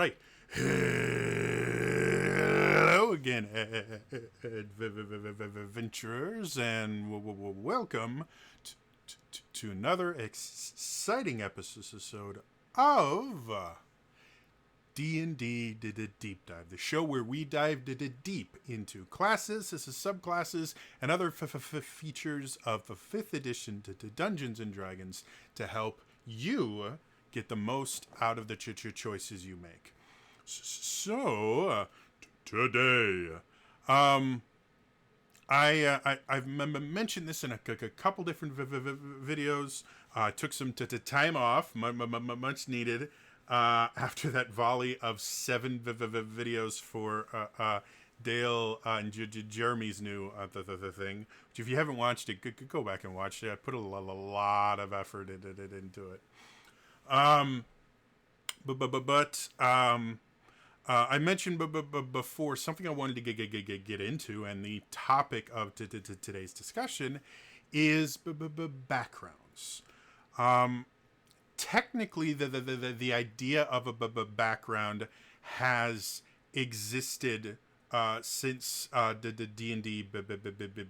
right. Hello again, adventurers, and welcome to another exciting episode of D&D Deep Dive, the show where we dive deep into classes, subclasses, and other features of the 5th edition to Dungeons & Dragons to help you get the most out of the choices you make. So, today, I've mentioned this in a couple different videos. Took some time off, much needed, after that volley of 7 videos for Dale and Jeremy's new the thing. Which, if you haven't watched it, go back and watch it. I put a lot of effort into it. I mentioned before something I wanted to get into, and the topic of today's discussion is backgrounds. Technically, the idea of a background has existed since the D&D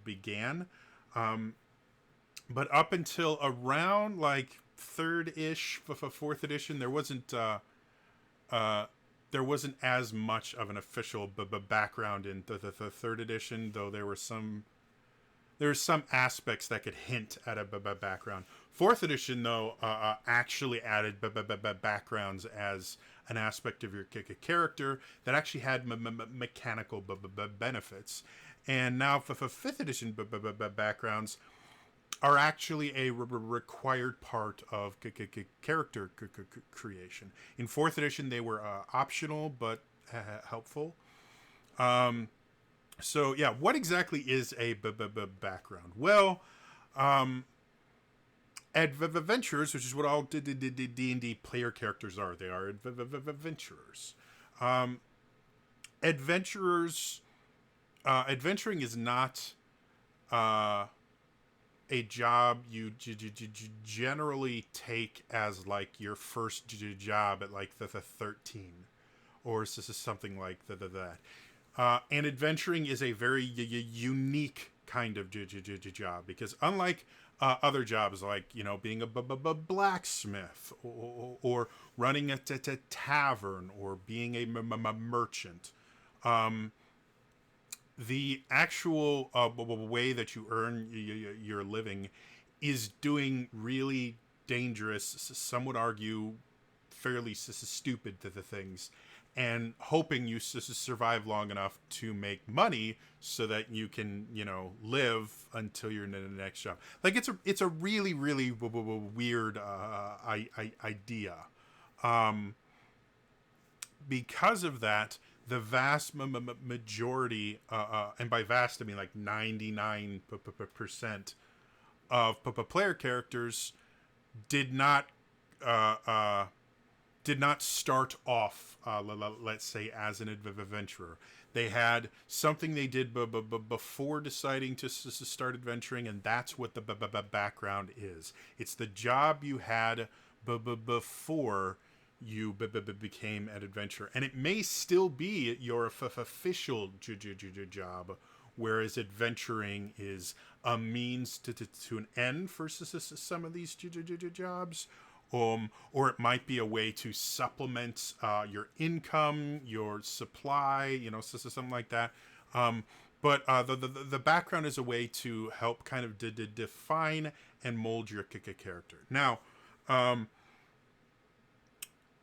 began, but up until around like 3rd-ish, 4th edition, there wasn't as much of an official background in the 3rd edition, though there were some aspects that could hint at a background. 4th edition, though, actually added backgrounds as an aspect of your character that actually had mechanical benefits. And now for 5th edition backgrounds are actually a required part of character creation. In 4th edition, they were optional but helpful. So yeah, what exactly is a background? Well, adventurers, which is what all D&D player characters are. They are adventurers. Adventuring is not a job you generally take as like your first job at like the 13, or something like that. And adventuring is a very unique kind of job, because unlike other jobs like, being a blacksmith or running a tavern or being a merchant, the actual way that you earn your living is doing really dangerous, some would argue fairly stupid things, and hoping you survive long enough to make money so that you can, live until you're in the next job. Like, it's a really, really weird idea. Because of that, the vast majority, and by vast I mean like 99% of player characters did not start off, let's say, as an adventurer. They had something they did before deciding to start adventuring, and that's what the background is. It's the job you had before you became an adventurer, and it may still be your official job, whereas adventuring is a means to an end for some of these jobs, or it might be a way to supplement your income, your supply, something like that. But the background is a way to help kind of define and mold your character. Now,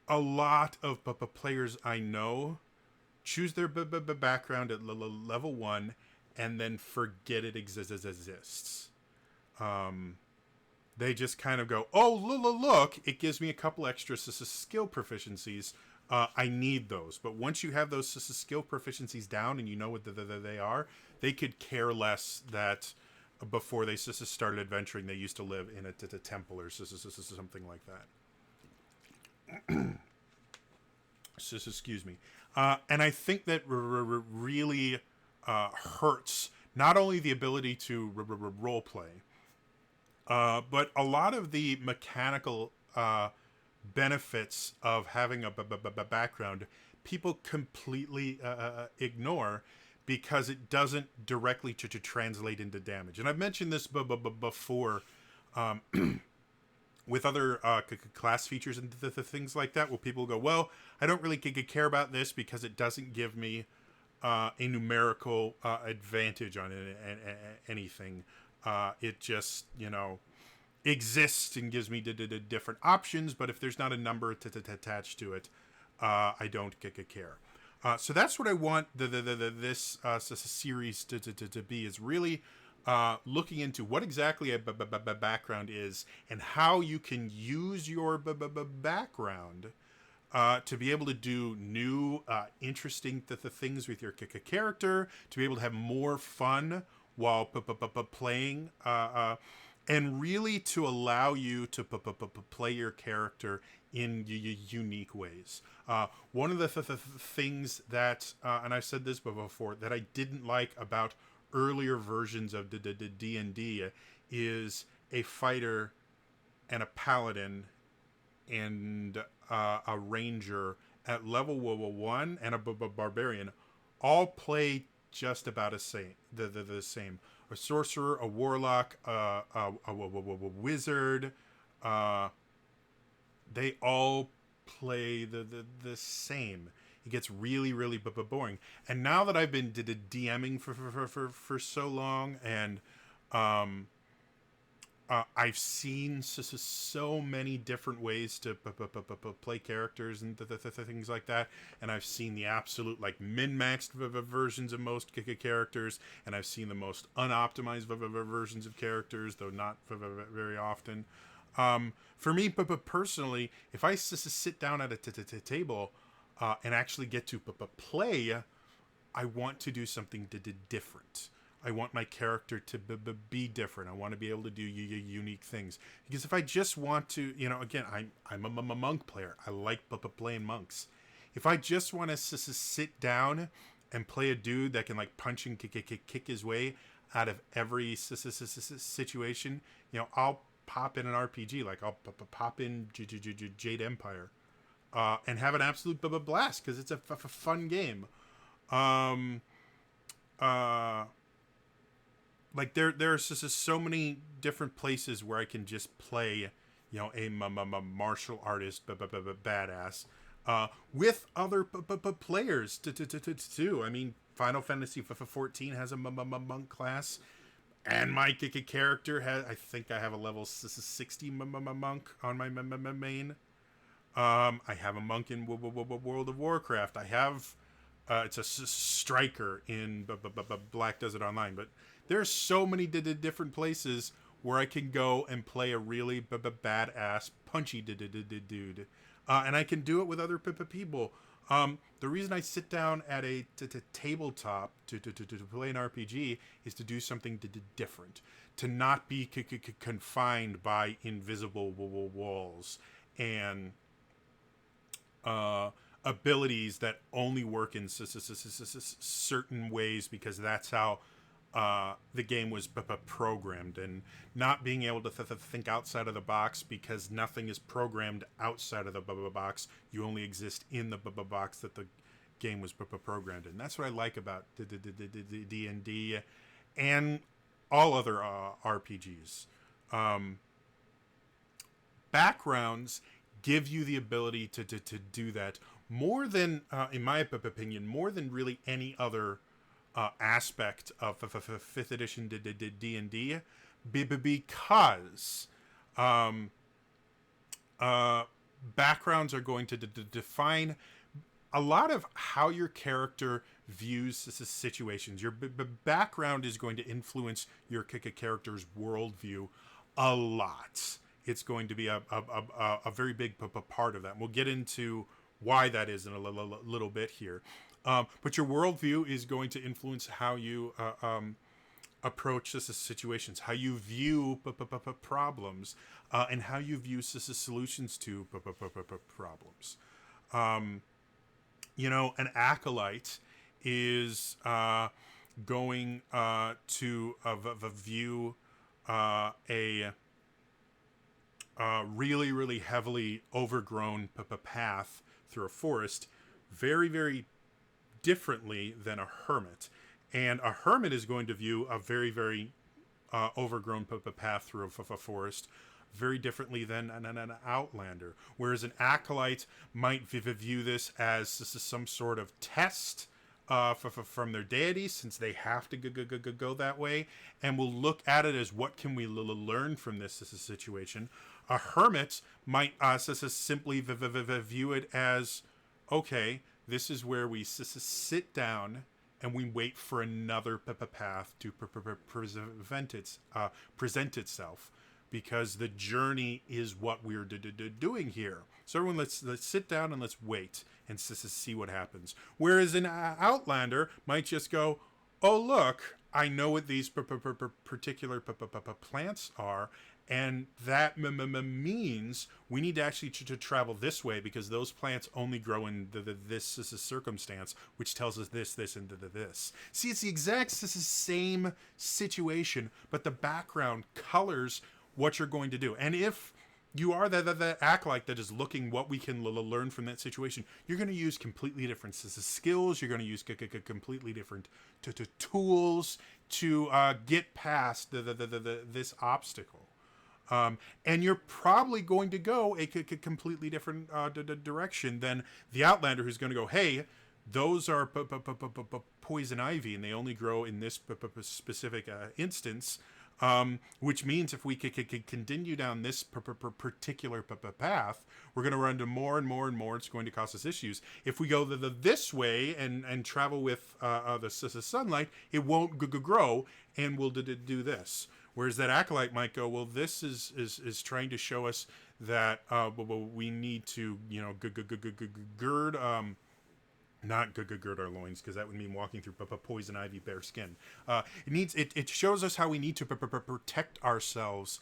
a lot of players I know choose their background at level 1 and then forget it exists. They just kind of go, oh, look, it gives me a couple extra skill proficiencies. I need those. But once you have those skill proficiencies down and you know what they are, they could care less that before they started adventuring, they used to live in a temple or something like that. Excuse me. And I think that really hurts not only the ability to role play, but a lot of the mechanical benefits of having a background people completely ignore because it doesn't directly to translate into damage. And I've mentioned this before with other class features and things like that, where people go, well, I don't really care about this because it doesn't give me a numerical advantage on anything. It just, exists and gives me different options, but if there's not a number attached to it, I don't care. So that's what I want this series to be, is really looking into what exactly a background is and how you can use your background to be able to do new, interesting things with your character, to be able to have more fun while playing, and really to allow you to play your character in unique ways. One of the things that, and I've said this before, that I didn't like about earlier versions of D&D is a fighter and a paladin and a ranger at level 1 and a barbarian all play just about the same. A sorcerer, a warlock, a wizard, they all play the same. It gets really, really boring. And now that I've been DMing for so long, and I've seen so many different ways to play characters and things like that, and I've seen the absolute min-maxed versions of most characters, and I've seen the most unoptimized versions of characters, though not very often. For me, personally, if I sit down at a table and actually get to play, I want to do something different. I want my character to be different. I want to be able to do unique things. Because if I just want to, again, I'm a monk player. I like playing monks. If I just want to sit down and play a dude that can punch and kick his way out of every situation, I'll pop in an RPG. I'll pop in Jade Empire and have an absolute blast because it's a fun game. There's just so many different places where I can just play, a martial artist badass with other players too. I mean, Final Fantasy 14 has a monk class, and my character has, I think I have a level 60 monk on my main. I have a monk in World of Warcraft. I have it's a striker in Black Desert Online, but there's so many different places where I can go and play a really badass punchy dude, and I can do it with other people. The reason I sit down at a tabletop to play an RPG is to do something different, to not be confined by invisible walls and abilities that only work in certain ways because that's how the game was programmed, and not being able to think outside of the box because nothing is programmed outside of the box. You only exist in the box that the game was programmed in. That's what I like about D&D and all other RPGs. Backgrounds give you the ability to do that more than, in my opinion, more than really any other aspect of 5th edition D&D, because backgrounds are going to define a lot of how your character views situations. Your background is going to influence your character's worldview a lot. It's going to be a very big part of that. And we'll get into why that is in a little bit here. But your worldview is going to influence how you approach situations, how you view problems, and how you view solutions to problems. An acolyte is going to view a really, really heavily overgrown path through a forest, very, very differently than a hermit. And a hermit is going to view a very, very overgrown path through a forest very differently than an outlander. Whereas an acolyte might view this as this is some sort of test from their deity, since they have to go that way, and will look at it as what can we learn from this situation. A hermit might simply view it as, okay, this is where we sit down and we wait for another path to present itself, because the journey is what we're doing here. So everyone, let's sit down and let's wait and see what happens. Whereas an outlander might just go, oh look, I know what these particular plants are, and that means we need to actually to travel this way, because those plants only grow in this circumstance, which tells us this, and this. See, it's the exact same situation, but the background colors what you're going to do. And if you are that acolyte that is looking what we can learn from that situation, you're going to use completely different skills. You're going to use completely different tools to get past this obstacle. And you're probably going to go a completely different direction than the outlander, who's going to go, hey, those are poison ivy, and they only grow in this specific instance. Which means if we could continue down this particular path, we're going to run into more and more and more. It's going to cause us issues. If we go this way and travel with the sunlight, it won't grow, and we'll do this. Whereas that acolyte might go, well, this is trying to show us that we need to, gird. Not gird our loins, because that would mean walking through poison ivy bare skin. It shows us how we need to protect ourselves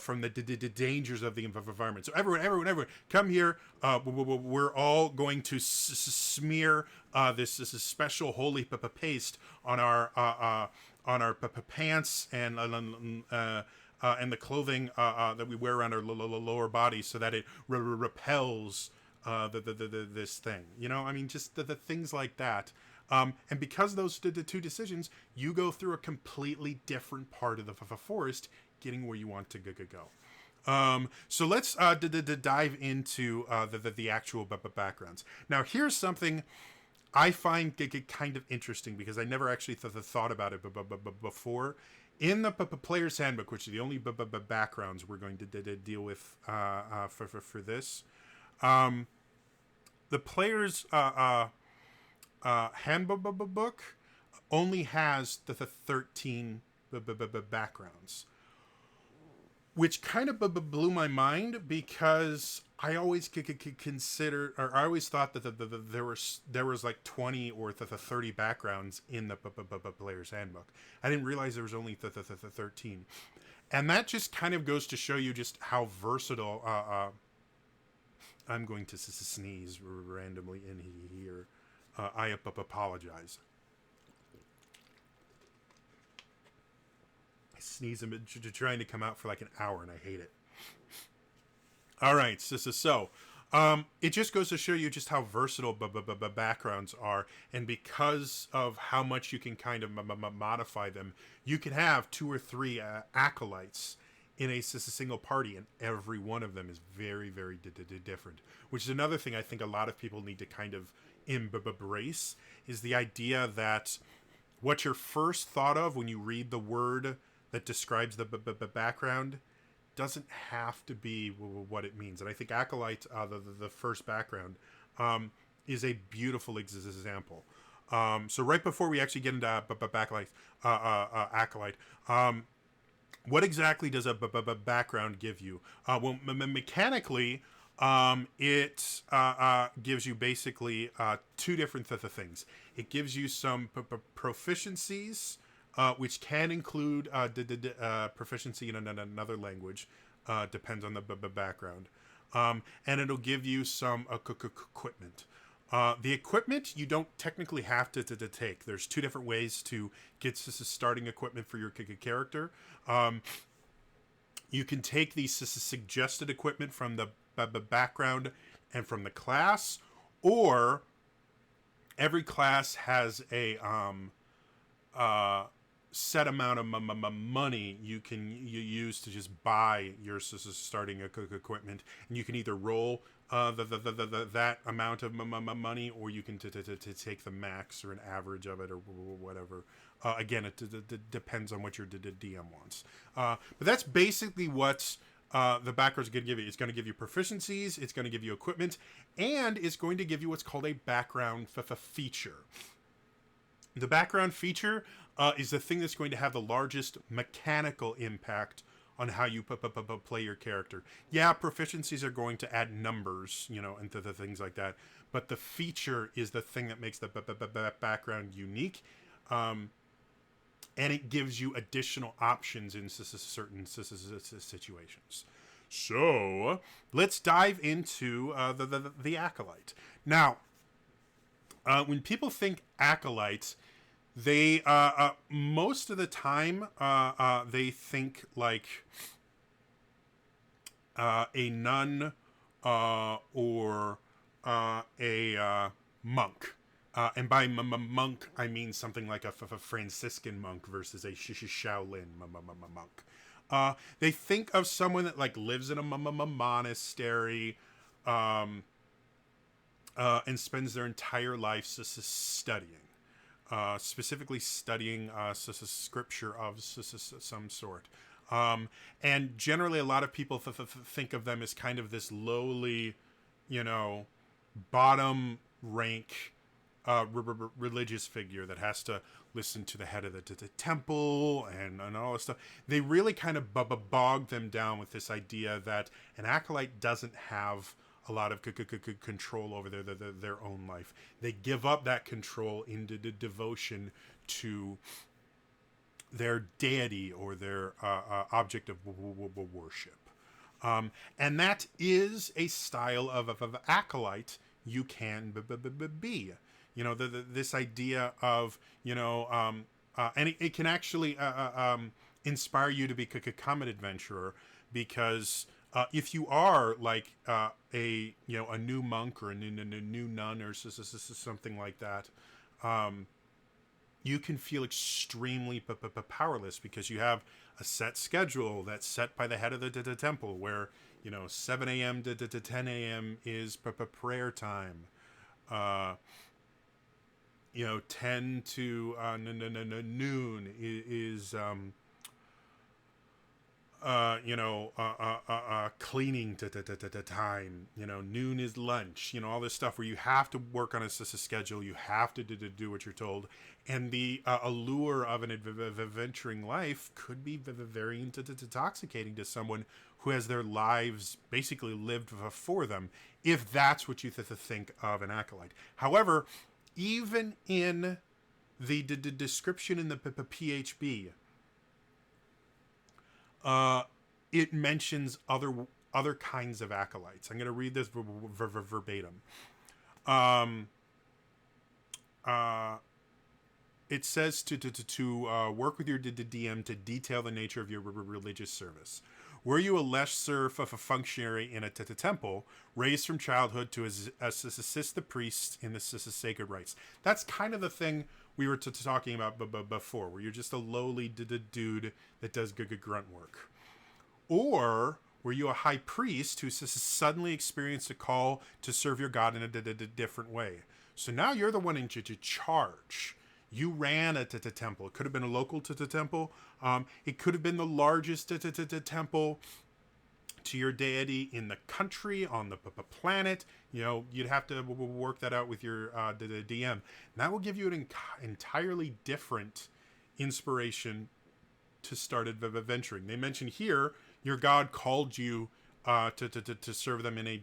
from the dangers of the environment. So everyone, come here. We're all going to smear this special holy paste on our pants and the clothing that we wear around our lower body, so that it repels this thing, just the things like that. And because those the two decisions, you go through a completely different part of the forest, getting where you want to go. So let's dive into the actual backgrounds. Now, here's something I find kind of interesting, because I never actually thought about it before. In the player's handbook, which are the only backgrounds we're going to deal with for this, the player's handbook only has the 13 backgrounds, which kind of blew my mind, because I always consider, or I always thought that there was like 20 or 30 backgrounds in the player's handbook. I didn't realize there was only 13, and that just kind of goes to show you just how versatile. I'm going to sneeze randomly in here. I apologize. I sneeze. I'm trying to come out for like an hour, and I hate it. All right, so it just goes to show you just how versatile backgrounds are, and because of how much you can kind of modify them, you can have 2 or 3 acolytes in a single party, and every one of them is very, very different. Which is another thing I think a lot of people need to kind of embrace, is the idea that what you're first thought of when you read the word that describes the background doesn't have to be what it means. And I think Acolyte, the first background, is a beautiful example. So right before we actually get into Acolyte, what exactly does a background give you? Well, mechanically, it gives you basically 2 different things. It gives you some proficiencies, which can include proficiency in another language, depends on the background. And it'll give you some equipment. The equipment you don't technically have to take. There's 2 different ways to get starting equipment for your character. You can take the suggested equipment from the background and from the class, or every class has a set amount of money you can use to just buy your starting equipment, and you can either roll that amount of money, or you can take the max or an average of it or whatever. Again, it depends on what your DM wants. But that's basically what the background's going to give you. It's going to give you proficiencies, it's going to give you equipment, and it's going to give you what's called a background feature. The background feature is the thing that's going to have the largest mechanical impact on how you play your character. Yeah, proficiencies are going to add numbers, and the things like that. But the feature is the thing that makes the background unique. And it gives you additional options in certain situations. So let's dive into the Acolyte. Now, when people think Acolyte, they most of the time they think like a nun or a monk. And by monk, I mean something like a Franciscan monk versus a Shaolin monk. They think of someone that like lives in a monastery and spends their entire life studying. Specifically studying scripture of some sort. And generally a lot of people think of them as kind of this lowly, bottom rank religious figure that has to listen to the head of the temple and all this stuff. They really kind of bog them down with this idea that an acolyte doesn't have a lot of control over their own life. They give up that control into the devotion to their deity or their object of worship. And that is a style of acolyte you can be. This idea of, and it can actually inspire you to become an adventurer, because if you are like a new monk or a new nun or something like that, you can feel extremely powerless because you have a set schedule that's set by the head of the temple, where 7 a.m. to 10 a.m. is prayer time. 10 to noon is cleaning time. Noon is lunch. All this stuff where you have to work on a schedule. You have to do what you're told. And the allure of an adventuring life could be very intoxicating to someone who has their lives basically lived for them, if that's what you think of an acolyte. However, even in the description in the PHB, it mentions other kinds of acolytes. I'm going to read this verbatim. It says to work with your DM to detail the nature of your religious service. Were you a lesser functionary in a temple, raised from childhood to assist the priests in the sacred rites? That's kind of the thing we were talking about before, where you're just a lowly dude that does good grunt work. Or were you a high priest who suddenly experienced a call to serve your God in a different way? So now you're the one in charge. You ran a temple. It could have been a local temple. It could have been the largest temple to your deity in the country, on the planet. You'd have to work that out with your DM. And that will give you an entirely different inspiration to start adventuring. They mention here your God called you to serve them in a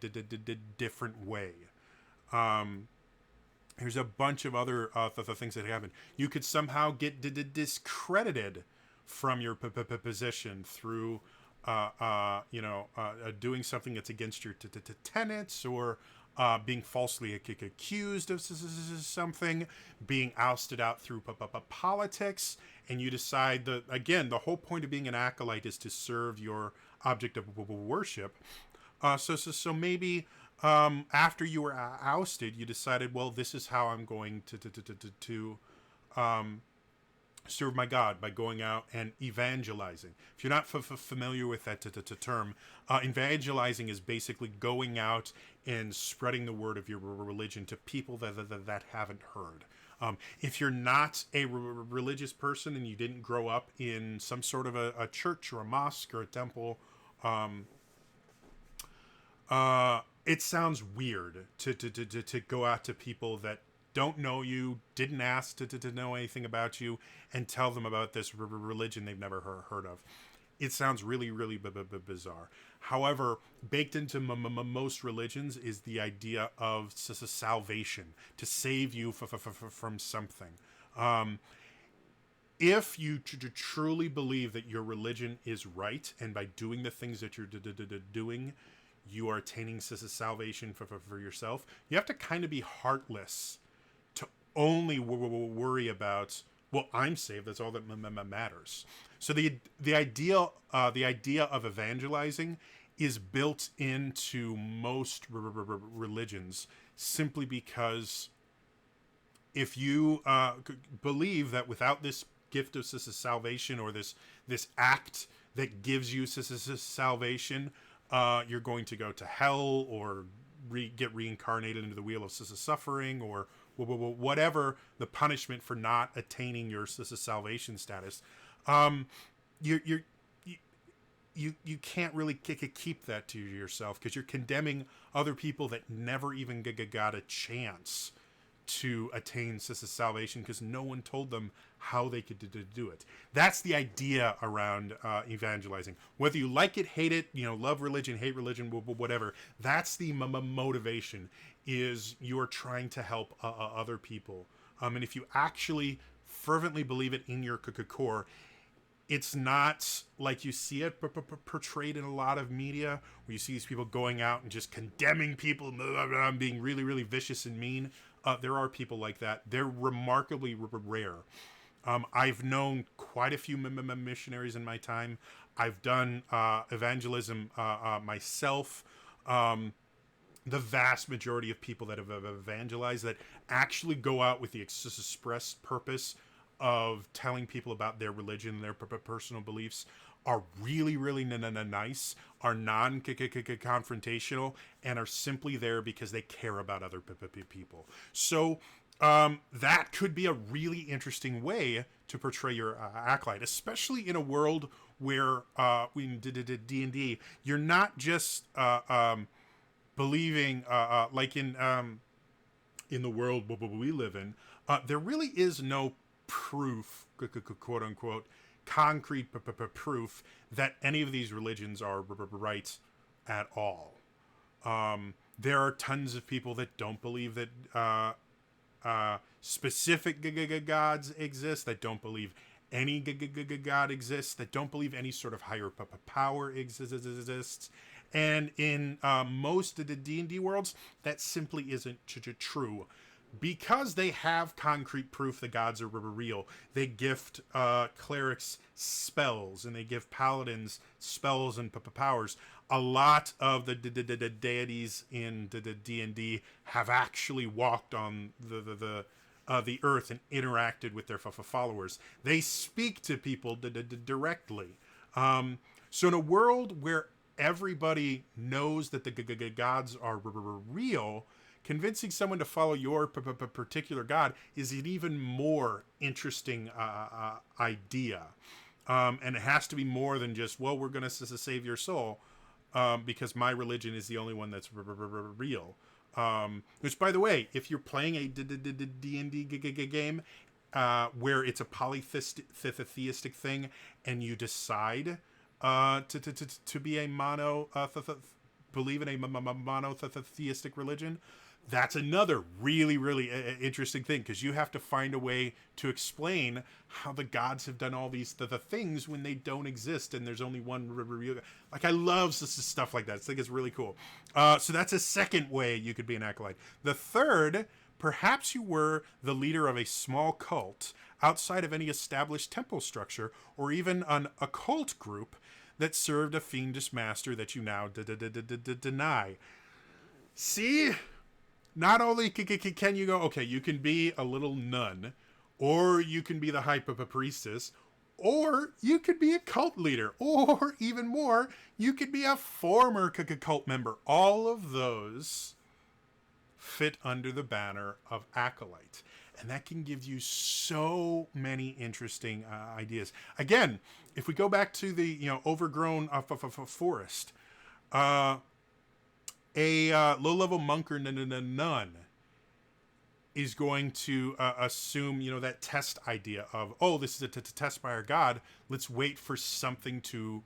different way. There's a bunch of other things that happen. You could somehow get discredited from your position through, doing something that's against your tenets, or being falsely accused of something, being ousted out through politics, and you decide that, again, the whole point of being an acolyte is to serve your object of worship. So maybe after you were ousted, you decided, well, this is how I'm going to serve my God, by going out and evangelizing. If you're not familiar with that term, evangelizing is basically going out and spreading the word of your religion to people that haven't heard. If you're not a religious person and you didn't grow up in some sort of a church or a mosque or a temple, it sounds weird to go out to people that don't know you, didn't ask to know anything about you, and tell them about this religion they've never heard of. It sounds really, really bizarre. However, baked into most religions is the idea of salvation, to save you from something. If you truly believe that your religion is right, and by doing the things that you're doing, you are attaining salvation for yourself, you have to kind of be heartless to only worry about, well, I'm saved. That's all that matters. So the idea of evangelizing is built into most religions, simply because if you believe that without this gift of salvation, or this act that gives you salvation, you're going to go to hell, or get reincarnated into the wheel of suffering, or whatever the punishment for not attaining your salvation status, you can't really keep that to yourself, because you're condemning other people that never even got a chance to attain salvation, because no one told them how they could do it. That's the idea around evangelizing. Whether you like it, hate it, love religion, hate religion, whatever, that's the motivation, is you're trying to help other people. And if you actually fervently believe it in your core, it's not like you see it portrayed in a lot of media, where you see these people going out and just condemning people, and being really, really vicious and mean. There are people like that. They're remarkably rare. I've known quite a few missionaries in my time. I've done evangelism myself. The vast majority of people that have evangelized, that actually go out with the express purpose of telling people about their religion, their personal beliefs, are really, really nice, are non-confrontational, and are simply there because they care about other people. So that could be a really interesting way to portray your acolyte, especially in a world where in D&D, you're not just believing like in the world we live in. There really is no proof, quote unquote, concrete proof that any of these religions are right at all. There are tons of people that don't believe that specific gods exist, that don't believe any god exists, that don't believe any sort of higher power exists. And in most of the D&D worlds, that simply isn't true. Because they have concrete proof the gods are real, they gift clerics spells, and they give paladins spells and powers. A lot of the deities in the D&D have actually walked on the earth and interacted with their followers. They speak to people directly. So in a world where everybody knows that the gods are real, convincing someone to follow your particular god is an even more interesting idea. And it has to be more than just, well, we're going to save your soul because my religion is the only one that's real. Which, by the way, if you're playing a D&D game where it's a polytheistic thing, and you decide to be a believe in a monotheistic religion, that's another really, really interesting thing, because you have to find a way to explain how the gods have done all these the things when they don't exist, and there's only one real. Like, I love stuff like that. I think it's really cool. So that's a second way you could be an acolyte. The third, perhaps you were the leader of a small cult outside of any established temple structure, or even an occult group that served a fiendish master that you now deny. See? Not only can you go, okay, you can be a little nun, or you can be the high priestess, or you could be a cult leader, or even more, you could be a former cult member. All of those fit under the banner of Acolyte. And that can give you so many interesting ideas. Again, if we go back to the overgrown forest, a low-level monk or nun is going to assume, that test idea of, oh, this is a test by our god. Let's wait for something to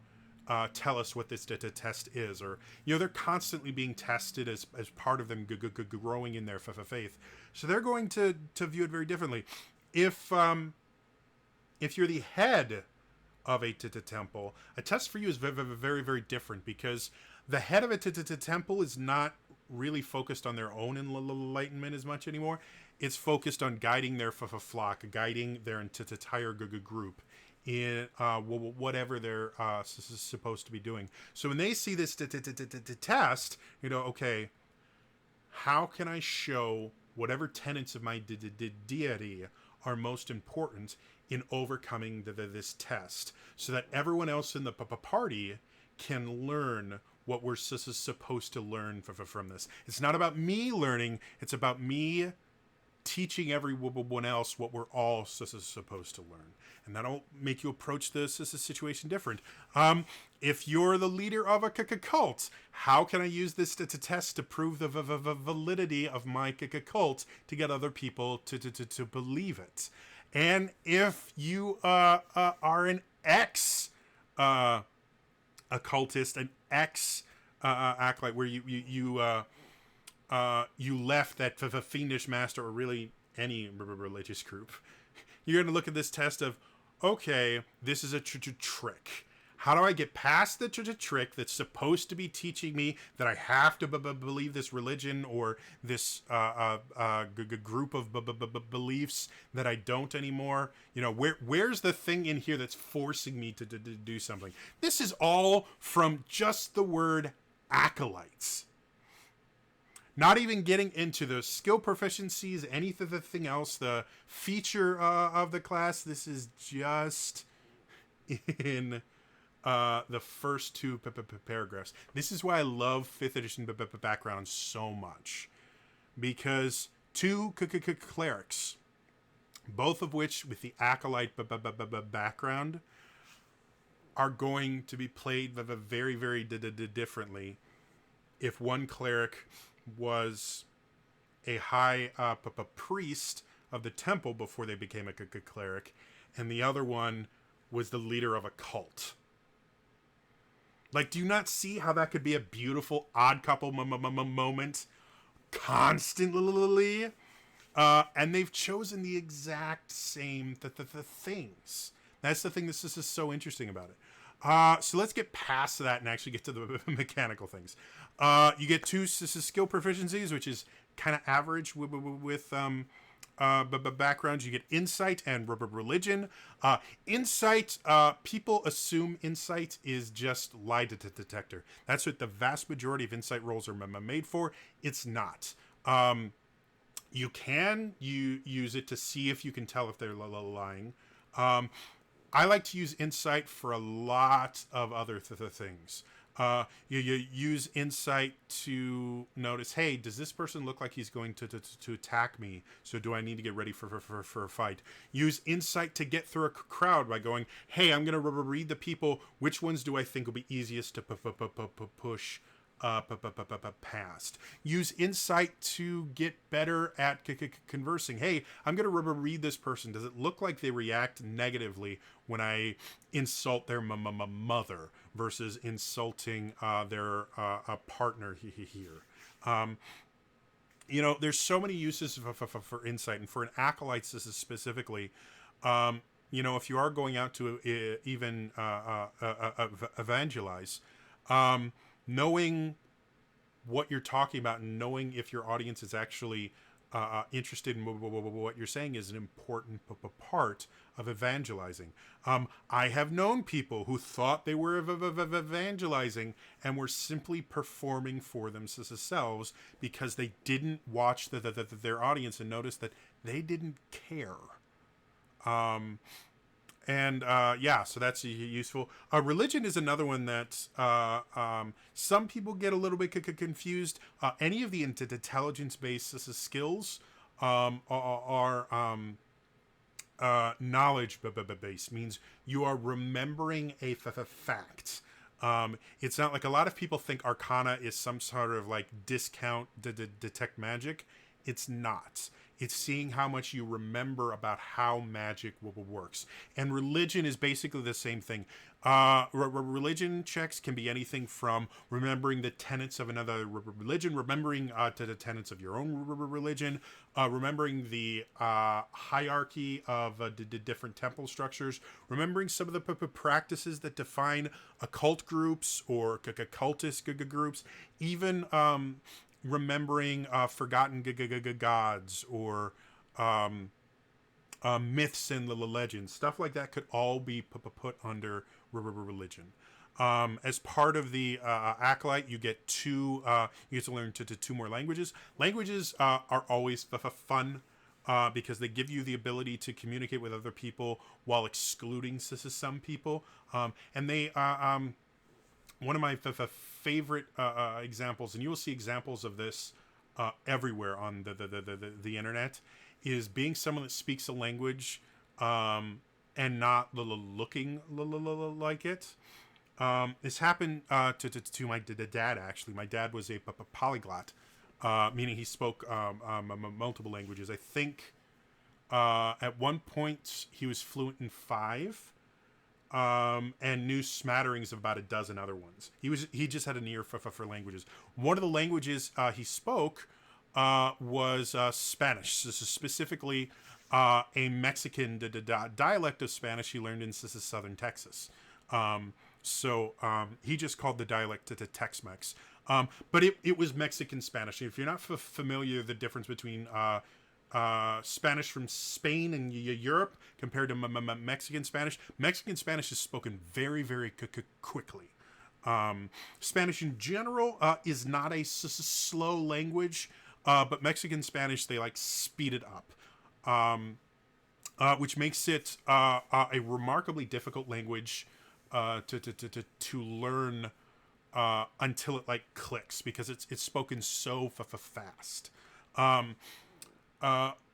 tell us what this test is. Or, they're constantly being tested as part of them growing in their faith. So they're going to view it very differently. If you're the head of a temple, a test for you is very, very, very different, because the head of a temple is not really focused on their own enlightenment as much anymore. It's focused on guiding their flock, guiding their entire group in whatever they're supposed to be doing. So when they see this test, okay, how can I show whatever tenets of my deity are most important in overcoming this test, so that everyone else in the party can learn what we're supposed to learn from this. It's not about me learning, it's about me teaching everyone else what we're all supposed to learn. And that'll make you approach this as a situation different. If you're the leader of a cult, how can I use this to test to prove the validity of my cult to get other people to believe it? And if you are an ex occultist, an ex acolyte, where you left that fiendish master, or really any religious group, you're going to look at this test of, okay, this is a trick. How do I get past the trick that's supposed to be teaching me that I have to believe this religion or this group of beliefs that I don't anymore? Where's the thing in here that's forcing me to do something? This is all from just the word acolytes. Not even getting into the skill proficiencies, anything else, the feature of the class. This is just in the first two paragraphs. This is why I love 5th edition background so much, because two clerics, both of which with the acolyte background, are going to be played very, very differently. If one cleric was a high priest of the temple before they became a cleric, and the other one was the leader of a cult. Like, do you not see how that could be a beautiful odd couple moment constantly? And they've chosen the exact same things. That's the thing this is so interesting about it. So let's get past that and actually get to the mechanical things. You get 2 skill proficiencies, which is kind of average with backgrounds. You get insight and religion. Insight, people assume insight is just lie detector. That's what the vast majority of insight rolls are made for. It's not. You can use it to see if you can tell if they're lying. I like to use insight for a lot of other things. You use insight to notice, hey, does this person look like he's going to attack me? So do I need to get ready for a fight? Use insight to get through a crowd by going, hey, I'm going to read the people. Which ones do I think will be easiest to push past? Use insight to get better at conversing. Hey, I'm going to read this person. Does it look like they react negatively when I insult their mother versus insulting their partner here? There's so many uses for insight, and for an acolyte specifically, if you are going out to even evangelize, knowing what you're talking about and knowing if your audience is actually interested in what you're saying is an important part of evangelizing. I have known people who thought they were evangelizing and were simply performing for themselves because they didn't watch their audience and noticed that they didn't care. And yeah, so that's useful. Religion is another one that some people get a little bit confused. Any of the intelligence-based skills are knowledge based, means you are remembering a fact. It's not like a lot of people think Arcana is some sort of like discount detect magic. It's not. It's seeing how much you remember about how magic works. And religion is basically the same thing. Religion checks can be anything from remembering the tenets of another religion, remembering to the tenets of your own religion, remembering the hierarchy of different temple structures, remembering some of the practices that define occult groups or cultist groups, even remembering forgotten gods or myths and legends. Stuff like that could all be put under religion. As part of the Acolyte, you get you get to learn two more languages. Languages are always fun because they give you the ability to communicate with other people while excluding some people. And they one of my favorite examples, and you will see examples of this everywhere on the internet, is being someone that speaks a language and not looking like it. This happened to my dad, actually. My dad was a polyglot, meaning he spoke multiple languages. I think at one point he was fluent in 5. And knew smatterings of about a dozen other ones. He just had an ear for languages. One of the languages he spoke was Spanish. This is specifically a Mexican dialect of Spanish he learned in southern Texas. So he just called the dialect to Tex-Mex. But it was Mexican Spanish. If you're not familiar, the difference between Spanish from Spain and Europe compared to Mexican Spanish. Mexican Spanish is spoken very, very quickly. Spanish in general is not a slow language, but Mexican Spanish, they like speed it up, which makes it a remarkably difficult language to learn until it like clicks, because it's spoken so fast.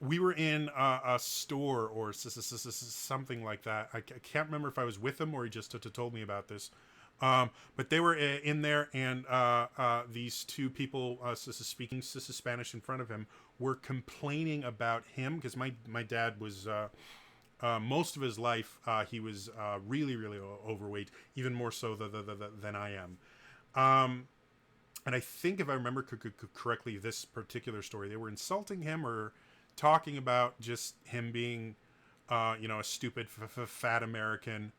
We were in a store or something like that. I can't remember if I was with him or he just told me about this. But they were in there, and these two people speaking Spanish in front of him were complaining about him, because my dad was most of his life he was really, really overweight, even more so than I am. And I think, if I remember correctly, this particular story, they were insulting him or talking about just him being, a stupid, fat American,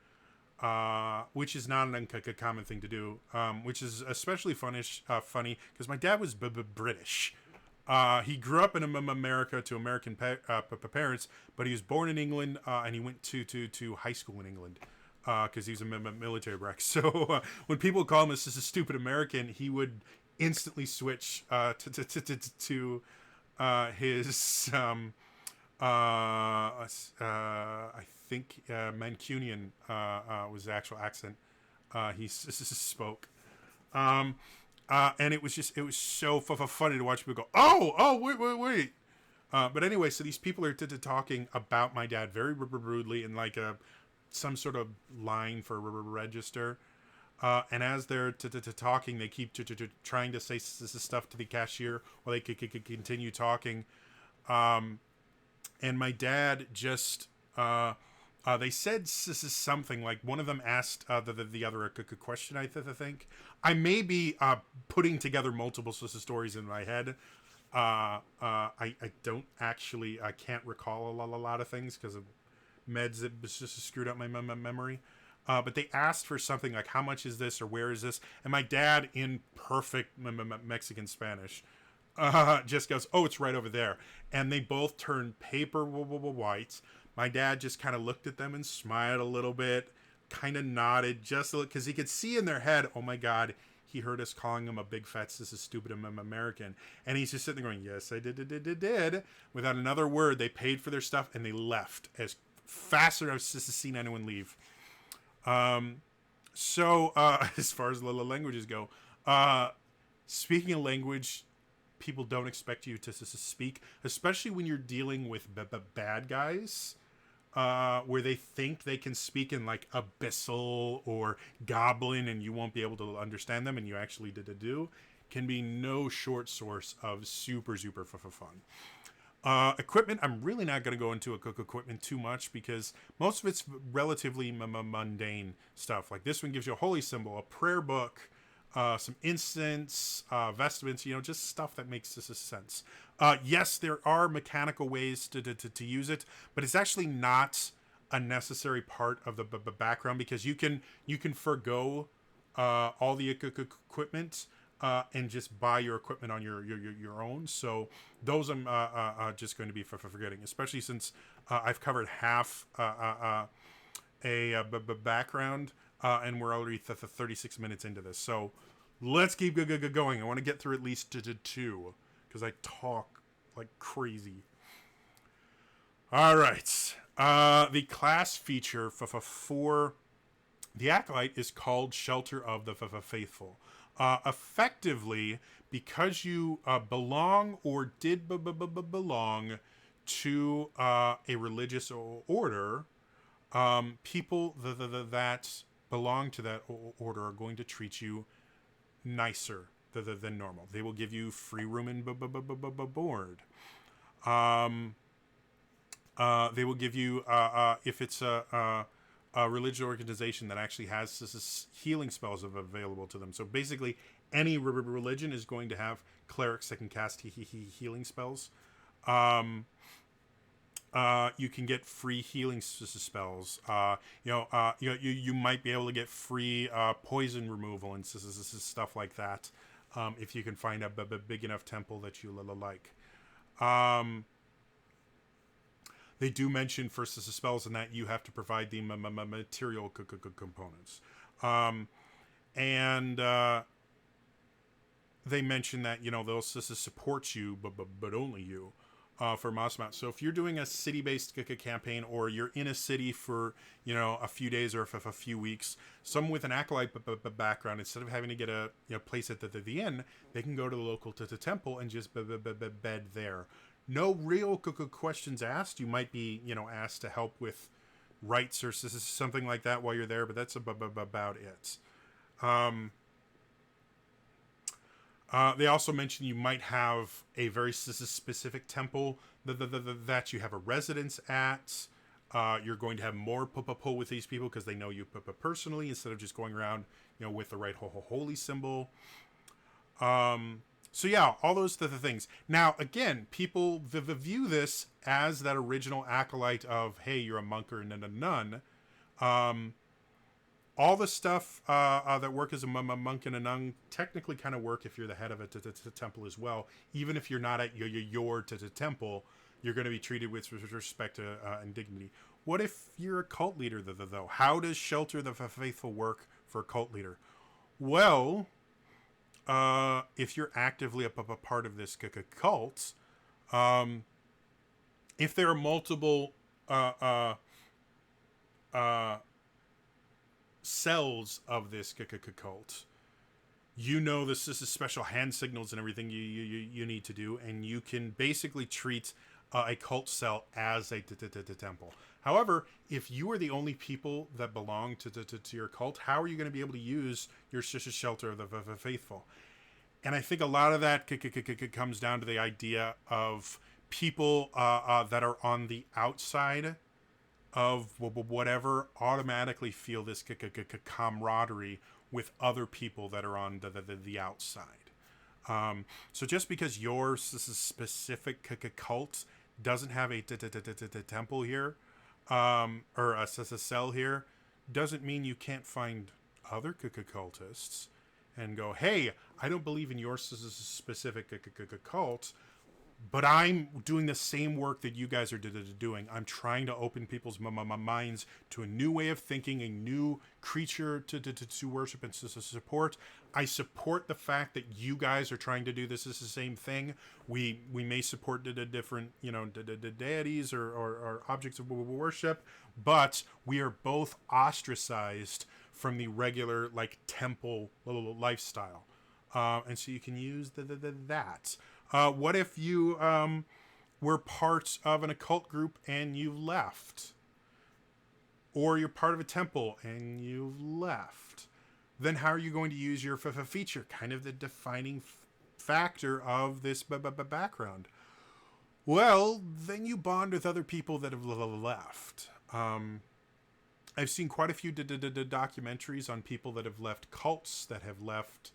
which is not an uncommon thing to do, which is especially funny because my dad was British. He grew up in America to American parents, but he was born in England, and he went to high school in England. Because he was a military brat. So when people call him a stupid American, he would instantly switch to his, I think Mancunian was the actual accent he spoke. And it was so funny to watch people go, oh, wait. But anyway, so these people are talking about my dad very rudely in like some sort of line for register, and as they're talking, they keep trying to say stuff to the cashier while they could continue talking, and my dad just they said something like, one of them asked the other a question. I think I may be putting together multiple stories in my head. I can't recall a lot of things because of meds that just screwed up my memory. But they asked for something like, how much is this, or where is this? And my dad, in perfect Mexican Spanish, just goes, "Oh, it's right over there," and they both turn paper white. My dad just kind of looked at them and smiled a little bit, kind of nodded just because he could see in their head, "Oh my God, he heard us calling him a big fat this is stupid American," and he's just sitting there going, "Yes, I did." Without another word, they paid for their stuff and they left as fast as I've seen anyone leave. So as far as the languages go, speaking a language people don't expect you to speak, especially when you're dealing with bad guys, where they think they can speak in like abyssal or goblin and you won't be able to understand them and you actually do, can be no short source of super fun. Equipment, I'm really not going to go into equipment too much because most of it's relatively mundane stuff. Like this one gives you a holy symbol, a prayer book, some incense, vestments, just stuff that makes this a sense. Yes, there are mechanical ways to use it, but it's actually not a necessary part of the background because you can forgo all the equipment and just buy your equipment on your own. So those I'm just going to be for forgetting, especially since I've covered half a background and we're already 36 minutes into this. So let's keep going. I want to get through at least to 2 because I talk like crazy. All right. The class feature for the Acolyte is called Shelter of the Faithful. Effectively, because you belong or did belong to a religious order, people that belong to that order are going to treat you nicer than normal. They will give you free room and board. They will give you, if it's a religious organization that actually has this healing spells available to them. So basically, any religion is going to have clerics that can cast healing spells. You can get free healing spells. You might be able to get free poison removal and stuff like that if you can find a big enough temple that you like. They do mention for spells in that you have to provide the material components. And they mention that, they'll support you, but only you for mouse mount. So if you're doing a city-based campaign or you're in a city for, a few days or a few weeks, someone with an Acolyte background, instead of having to get a place at the inn, they can go to the local temple and just bed there. No real questions asked. You might be, asked to help with rites or something like that while you're there, but that's about it. They also mention you might have a very specific temple that you have a residence at. You're going to have more pull with these people because they know you personally instead of just going around, with the right holy symbol. So yeah, all those the things. Now, again, people view this as that original Acolyte of, hey, you're a monk or a nun. All the stuff that work as a monk and a nun technically kind of work if you're the head of a temple as well. Even if you're not at your temple, you're going to be treated with respect and dignity. What if you're a cult leader, though? How does Shelter the Faithful work for a cult leader? Well, if you're actively a part of this cult, if there are multiple cells of this cult, this is special hand signals and everything you need to do, and you can basically treat a cult cell as a temple. However, if you are the only people that belong to your cult, how are you going to be able to use your Shelter of the Faithful? And I think a lot of that comes down to the idea of people that are on the outside of whatever automatically feel this camaraderie with other people that are on the outside. So just because your specific cult doesn't have a temple here, or a cell here, doesn't mean you can't find other cultists and go, hey, I don't believe in your specific cult, but I'm doing the same work that you guys are doing. I'm trying to open people's minds to a new way of thinking, a new creature to worship and to support. I support the fact that you guys are trying to do this is the same thing. We may support the different, deities or objects of worship, but we are both ostracized from the regular temple lifestyle. And so you can use that. What if you were part of an occult group and you left? Or you're part of a temple and you've left? Then how are you going to use your feature? Kind of the defining factor of this background. Well, then you bond with other people that have left. I've seen quite a few documentaries on people that have left cults, that have left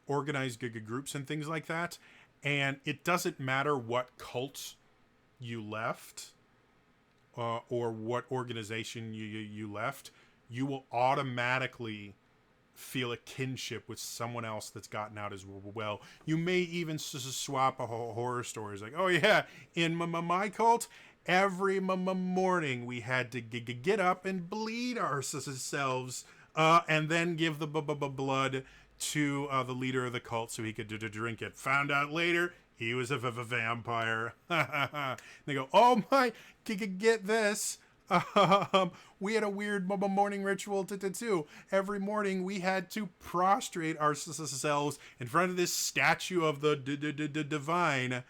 organized groups and things like that. And it doesn't matter what cult you left or what organization you left. You will automatically feel a kinship with someone else that's gotten out as well. You may even swap a whole horror stories like, oh yeah, in my cult, every morning we had to get up and bleed ourselves and then give the blood to the leader of the cult so he could drink it. Found out later he was a vampire. They go, oh my, get this. We had a weird morning ritual too. Every morning we had to prostrate ourselves in front of this statue of the divine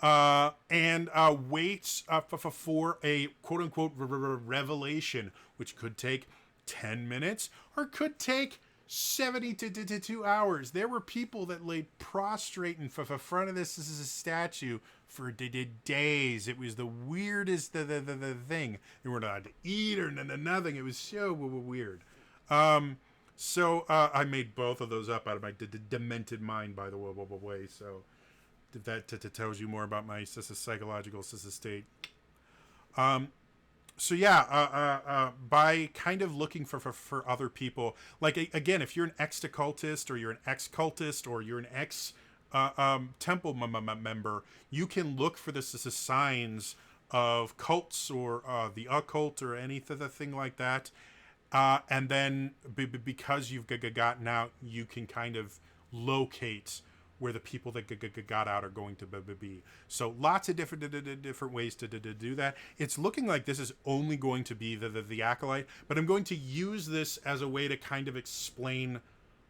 and wait for a quote-unquote revelation, which could take 10 minutes or could take 72 hours. There were people that laid prostrate in front of this statue for days. It was the weirdest the thing. They weren't allowed to eat or nothing. It was so weird. So I made both of those up out of my demented mind, by the way. So if that tells you more about my psychological state. So yeah, by kind of looking for other people, like again, if you're an ex-occultist or you're an ex-cultist or you're an ex-temple member, you can look for the signs of cults or the occult or anything like that. And then because you've gotten out, you can kind of locate where the people that got out are going to be. So lots of different ways to do that. It's looking like this is only going to be the Acolyte, but I'm going to use this as a way to kind of explain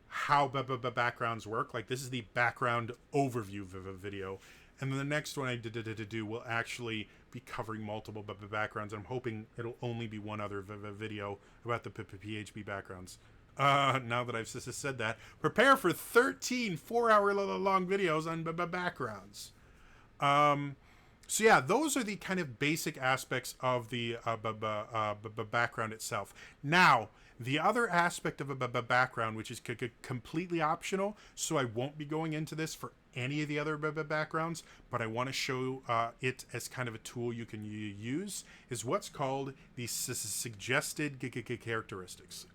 how backgrounds work. Like this is the background overview video. And then the next one I do will actually be covering multiple backgrounds. I'm hoping it'll only be one other video about the PHP backgrounds. Now that I've said that, prepare for 13 4-hour long videos on backgrounds. So yeah, those are the kind of basic aspects of the background itself. Now, the other aspect of a background, which is completely optional, so I won't be going into this for any of the other backgrounds, but I want to show it as kind of a tool you can use, is what's called the suggested characteristics.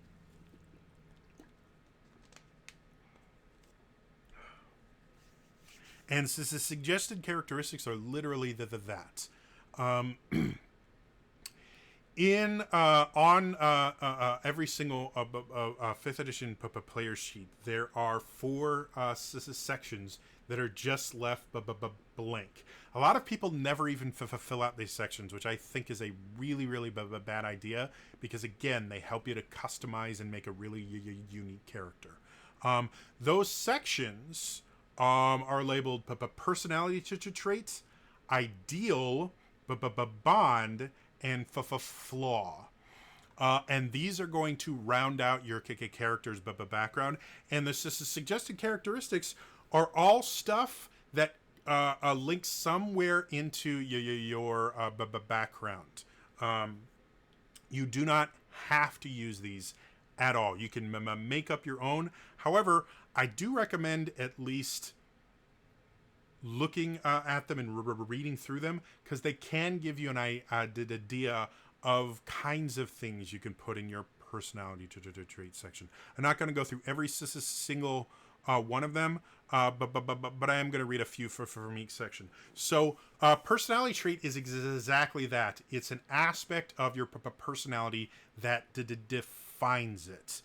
And so the suggested characteristics are literally that. On every single 5th edition player sheet, there are 4 sections that are just left blank. A lot of people never even fill out these sections, which I think is a really bad idea, because again, they help you to customize and make a really unique character. Those sections are labeled personality traits, ideal, bond, and flaw. And these are going to round out your character's background. And the suggested characteristics are all stuff that links somewhere into your background. You do not have to use these at all. You can make up your own. However, I do recommend at least looking at them and reading through them, because they can give you an idea of kinds of things you can put in your personality trait section. I'm not going to go through every single one of them, but I am going to read a few from each section. So, personality trait is exactly that. It's an aspect of your personality that defines it.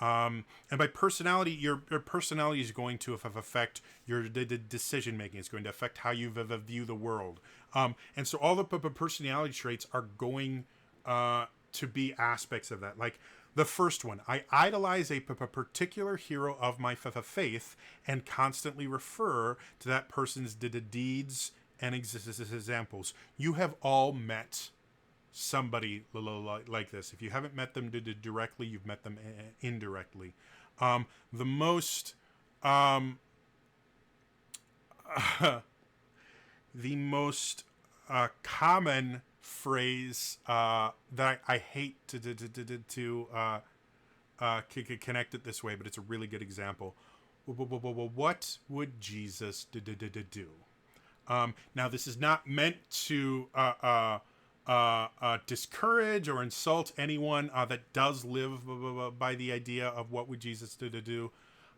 And by personality, your personality is going to affect your decision making. It's going to affect how you view the world. And so all the personality traits are going to be aspects of that. Like the first one, I idolize a particular hero of my faith and constantly refer to that person's deeds and examples. You have all met somebody like this. If you haven't met them directly, you've met them indirectly. The most the most common phrase that I hate to connect it this way, but it's a really good example. What would Jesus do? Now, this is not meant to discourage or insult anyone that does live by the idea of what would Jesus do.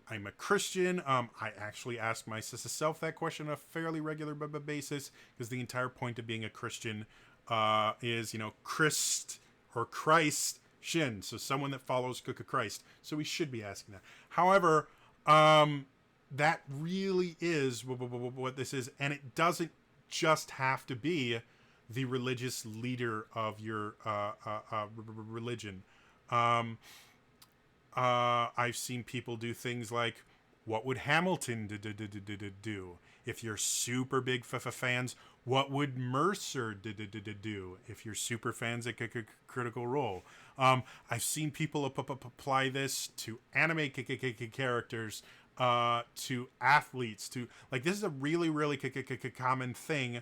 I'm a Christian. I actually ask myself that question on a fairly regular basis, because the entire point of being a Christian is, Christ or Christ shin, so someone that follows Christ. So we should be asking that. However, that really is what this is, and it doesn't just have to be the religious leader of your religion. I've seen people do things like, what would Hamilton do? If you're super big fans, what would Mercer do? If you're super fans at Critical Role. I've seen people apply this to anime characters, to athletes, to this is a really common thing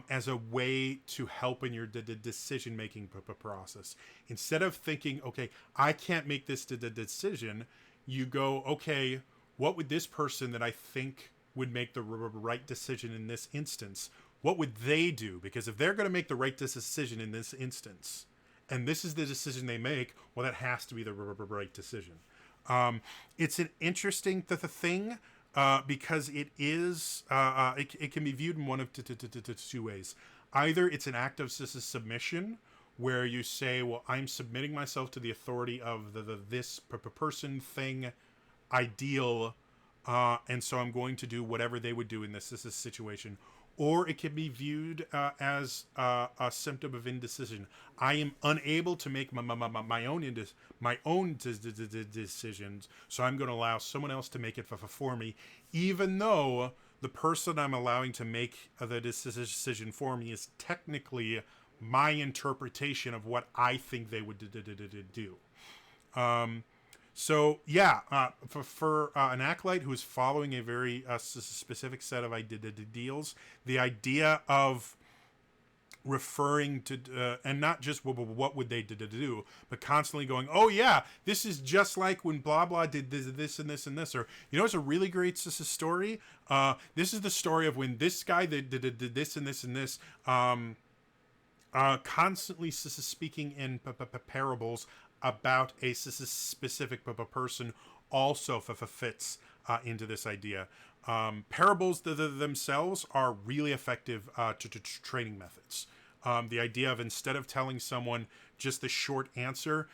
as a way to help in your decision making process. Instead of thinking, okay, I can't make this decision, you go, okay, what would this person that I think would make the right decision in this instance, what would they do? Because if they're going to make the right decision in this instance, and this is the decision they make, well, that has to be the right decision. It's an interesting thing because it is it can be viewed in one of two ways. Either it's an act of submission, where you say, well, I'm submitting myself to the authority of this person, thing, ideal, and so I'm going to do whatever they would do in this situation. Or it can be viewed as a symptom of indecision. I am unable to make my own decisions, so I'm going to allow someone else to make it for me, even though the person I'm allowing to make the decision for me is technically my interpretation of what I think they would do. So yeah, for an acolyte who is following a very specific set of ideals, the idea of referring to and not just what would they do, but constantly going, oh yeah, this is just like when blah blah did this and this and this, or it's a really great story. This is the story of when this guy did this and this and this. Constantly speaking in parables about a specific person also fits into this idea. Parables themselves are really effective to training methods. The idea of, instead of telling someone just the short answer,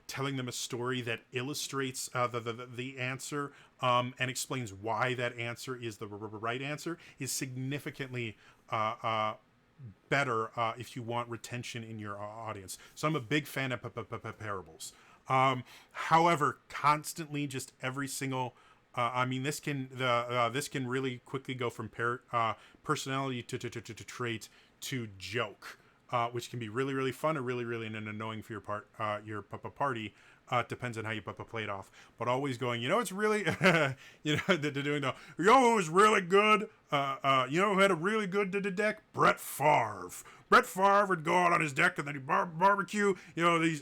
telling them a story that illustrates the answer and explains why that answer is the right answer is significantly better if you want retention in your audience. So I'm a big fan of parables. However, constantly, just every single this can really quickly go from personality to trait to joke, which can be really fun or really annoying for your party. Depends on how you play it off, but always going, it's really, doing the, it was really good. Who had a really good deck? Brett Favre. Brett Favre would go out on his deck and then he'd barbecue, these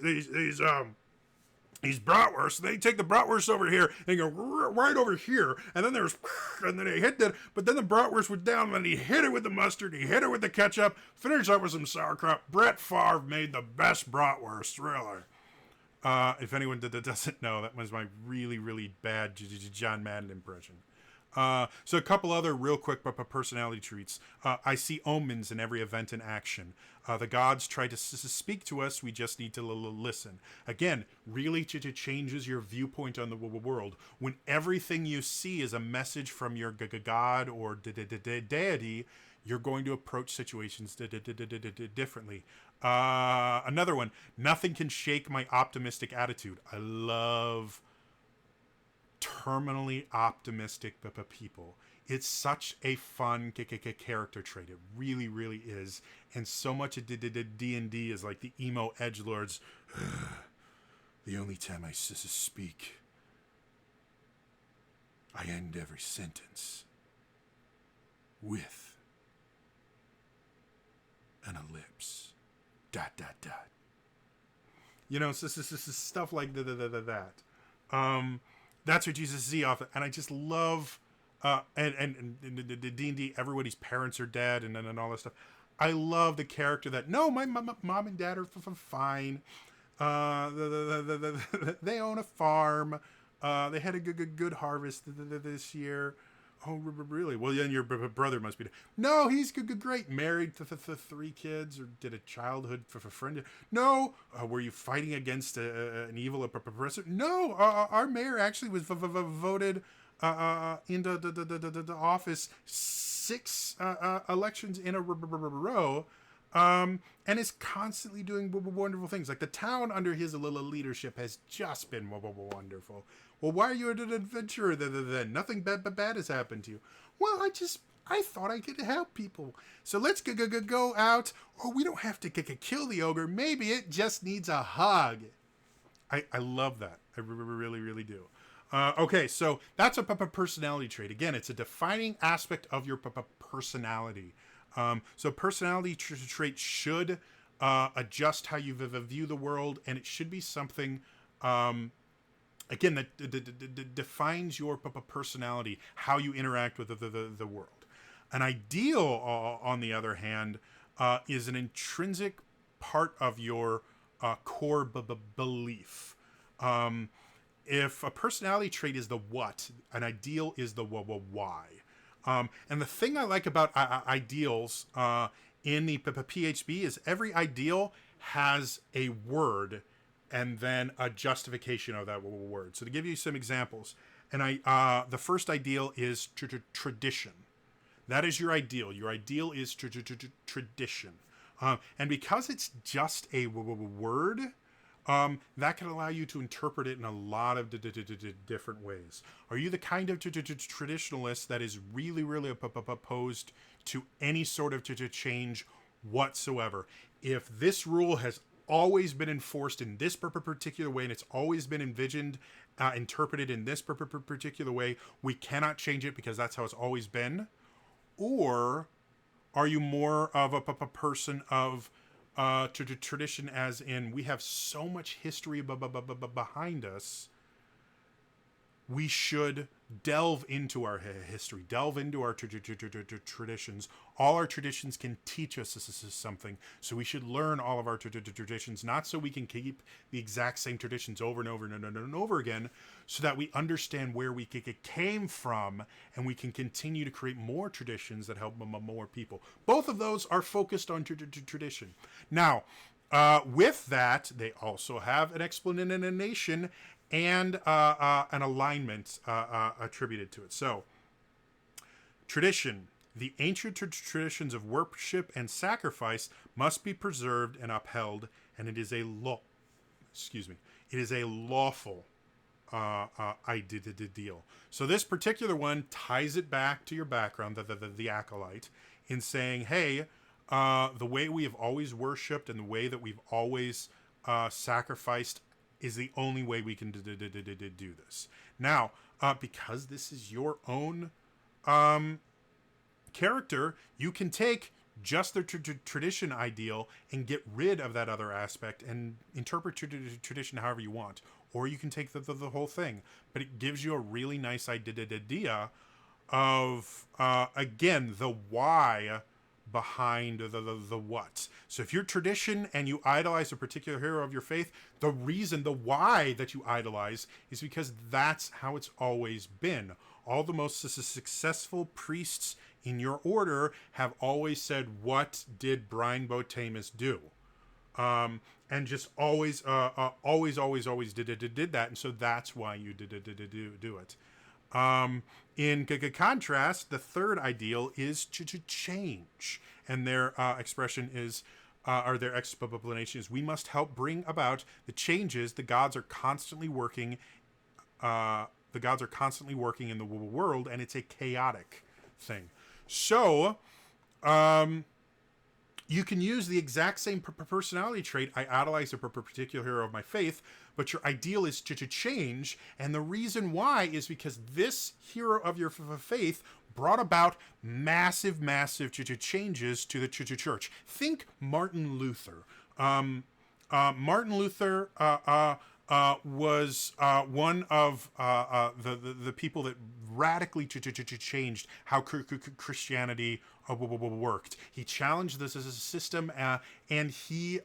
bratwursts. They take the bratwurst over here and go right over here, and then and then they hit that, but then the bratwurst was down, and he hit it with the mustard, he hit it with the ketchup, finished up with some sauerkraut. Brett Favre made the best bratwurst, really. If anyone doesn't know, that was my really, really bad John Madden impression. So a couple other real quick personality traits. I see omens in every event and action. The gods try to speak to us. We just need to listen. Again, really changes your viewpoint on the world. When everything you see is a message from your god or deity, you're going to approach situations differently. Another one, nothing can shake my optimistic attitude. I love terminally optimistic people. It's such a fun character trait. It really, really is. And so much of D&D is like the emo edgelords. The only time I speak, I end every sentence with an ellipse. ... You know, so stuff like that. That's what Jesus Z off, and I just love, and the D&D. Everybody's parents are dead, and all that stuff. I love the character that no, my mom and dad are fine. They own a farm. They had a good harvest this year. Oh, really? Well, then your brother must be dead. No, he's great. Married to 3 kids, or did a childhood friend. No, were you fighting against an evil oppressor? No, our mayor actually was voted into the office 6 elections in a row. And is constantly doing wonderful things. Like the town under his leadership has just been wonderful. Well, why are you an adventurer then? Nothing bad has happened to you. Well, I thought I could help people. So let's go out. Oh, we don't have to kill the ogre. Maybe it just needs a hug. I love that. I really, really do. Okay, so that's a personality trait. Again, it's a defining aspect of your personality. So personality trait should adjust how you view the world, and it should be something, again, that defines your personality, how you interact with the world. An ideal, on the other hand, is an intrinsic part of your core belief. If a personality trait is the what, an ideal is the why. And the thing I like about ideals in the PHB is every ideal has a word and then a justification of that word. So to give you some examples, and the first ideal is tradition. That is your ideal. Your ideal is tradition. And because it's just a word, that can allow you to interpret it in a lot of different ways. Are you the kind of traditionalist that is really, really opposed to any sort of change whatsoever? If this rule has always been enforced in this particular way, and it's always been envisioned, interpreted in this particular way, we cannot change it because that's how it's always been? Or are you more of a person of tradition, as in we have so much history behind us, we should delve into our history, delve into our traditions. All our traditions can teach us something, so we should learn all of our traditions, not so we can keep the exact same traditions over and over and over again, so that we understand where we came from, and we can continue to create more traditions that help more people. Both of those are focused on tradition. Now, with that, they also have an explanation and an alignment attributed to it. So, tradition. The ancient traditions of worship and sacrifice must be preserved and upheld, and it is a lawful ideal. So this particular one ties it back to your background, the Acolyte, in saying, hey, the way we have always worshipped and the way that we've always sacrificed is the only way we can do this. Now, because this is your own character, you can take just the tradition ideal and get rid of that other aspect and interpret tradition however you want. Or you can take the whole thing. But it gives you a really nice idea of, again, the why behind the what. So if you're tradition and you idolize a particular hero of your faith, the reason, the why that you idolize is because that's how it's always been. All the most successful priests in your order have always said, what did Brian Botemus do? And just always, always did that. And so that's why you do it. In contrast, the third ideal is to change. And their expression is, or their explanation is, we must help bring about the changes the gods are constantly working. The gods are constantly working in the world, and it's a chaotic thing. So, you can use the exact same personality trait. I idolize a particular hero of my faith, but your ideal is to change. And the reason why is because this hero of your faith brought about massive changes to the church. Think Martin Luther. Martin Luther was one of the people that radically changed how Christianity worked. He challenged this as a system, and he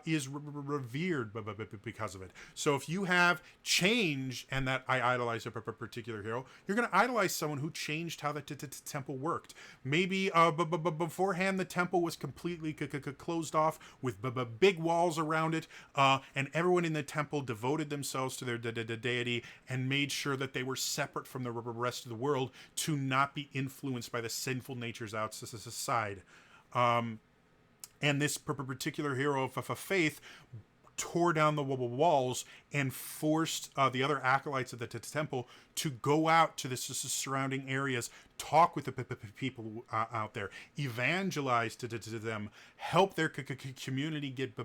is revered because of it. So if you have change and that I idolize a particular hero, you're going to idolize someone who changed how the temple worked. Maybe beforehand the temple was completely closed off with big walls around it, and everyone in the temple devoted themselves to their deity and made sure that they were separate from the rest of the world to not be influenced by the sinful natures outside. And this particular hero of faith tore down the walls and forced the other acolytes of the temple to go out to the surrounding areas, talk with the people out there, evangelize to them, help their community get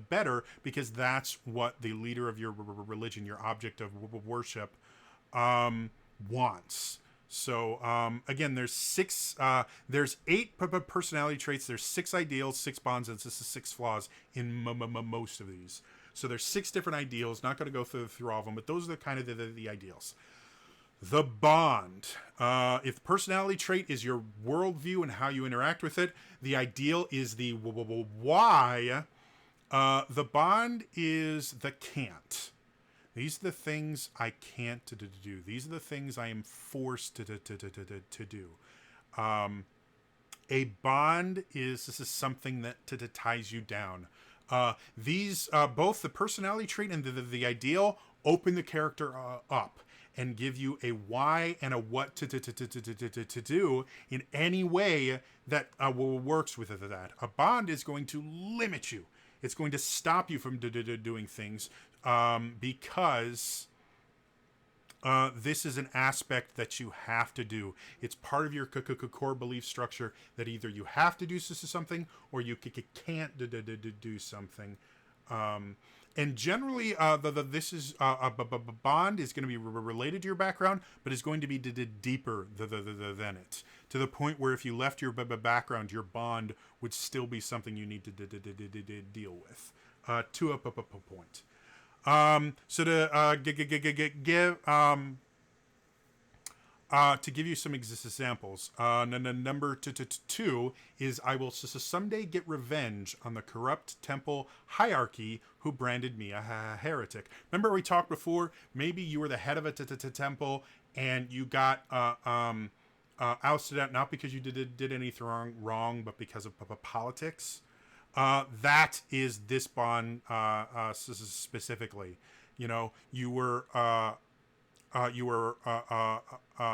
better, because that's what the leader of your religion, your object of worship, wants. So again, there's 8 personality traits. There's 6 ideals, 6 bonds, and 6 flaws in most of these. So there's 6 different ideals. Not going to go through all of them, but those are the ideals. The bond. If the personality trait is your worldview and how you interact with it, the ideal is the why. The bond is the can't. These are the things I can't do. These are the things I am forced to do. A bond is something that ties you down. These both the personality trait and the ideal open the character up and give you a why and a what to do in any way that works with that. A bond is going to limit you. It's going to stop you from doing things because this is an aspect that you have to do. It's part of your core belief structure that either you have to do something or you can't do something. And generally, this is a bond is going to be related to your background, but is going to be deeper than it, to the point where if you left your background, your bond would still be something you need to deal with to a point. So to give you some examples, number 2 is I will someday get revenge on the corrupt temple hierarchy who branded me a heretic. Remember we talked before, maybe you were the head of a temple and you got ousted out not because you did anything wrong, but because of politics. That is this bond specifically. You know, you were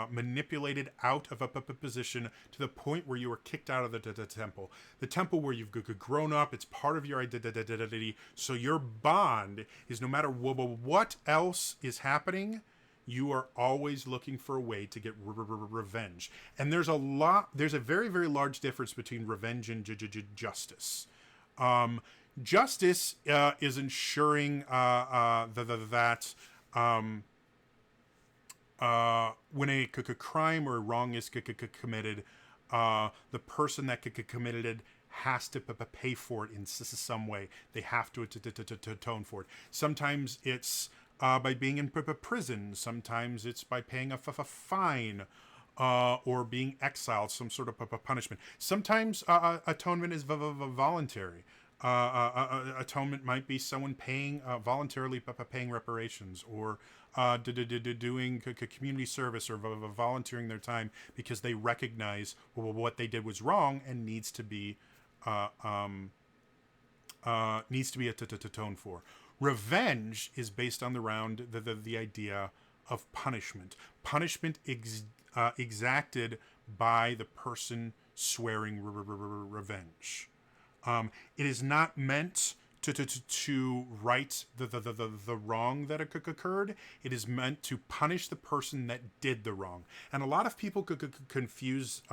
manipulated out of a position to the point where you were kicked out of the temple. The temple where you've grown up, it's part of your identity. So your bond is no matter what else is happening, you are always looking for a way to get revenge. And there's a very, very large difference between revenge and justice. Justice is ensuring that when a crime or a wrong is committed, the person that committed it has to pay for it in some way. They have to atone for it. Sometimes it's by being in prison. Sometimes it's by paying a fine. or being exiled, some sort of punishment. Sometimes atonement is voluntary. Atonement might be someone paying voluntarily paying reparations, or doing community service, or volunteering their time because they recognize what they did was wrong and uh, um, needs to be atoned for. Revenge is based on the idea of punishment. Punishment exacted by the person swearing revenge. It is not meant to right the wrong that occurred. It is meant to punish the person that did the wrong. And a lot of people could confuse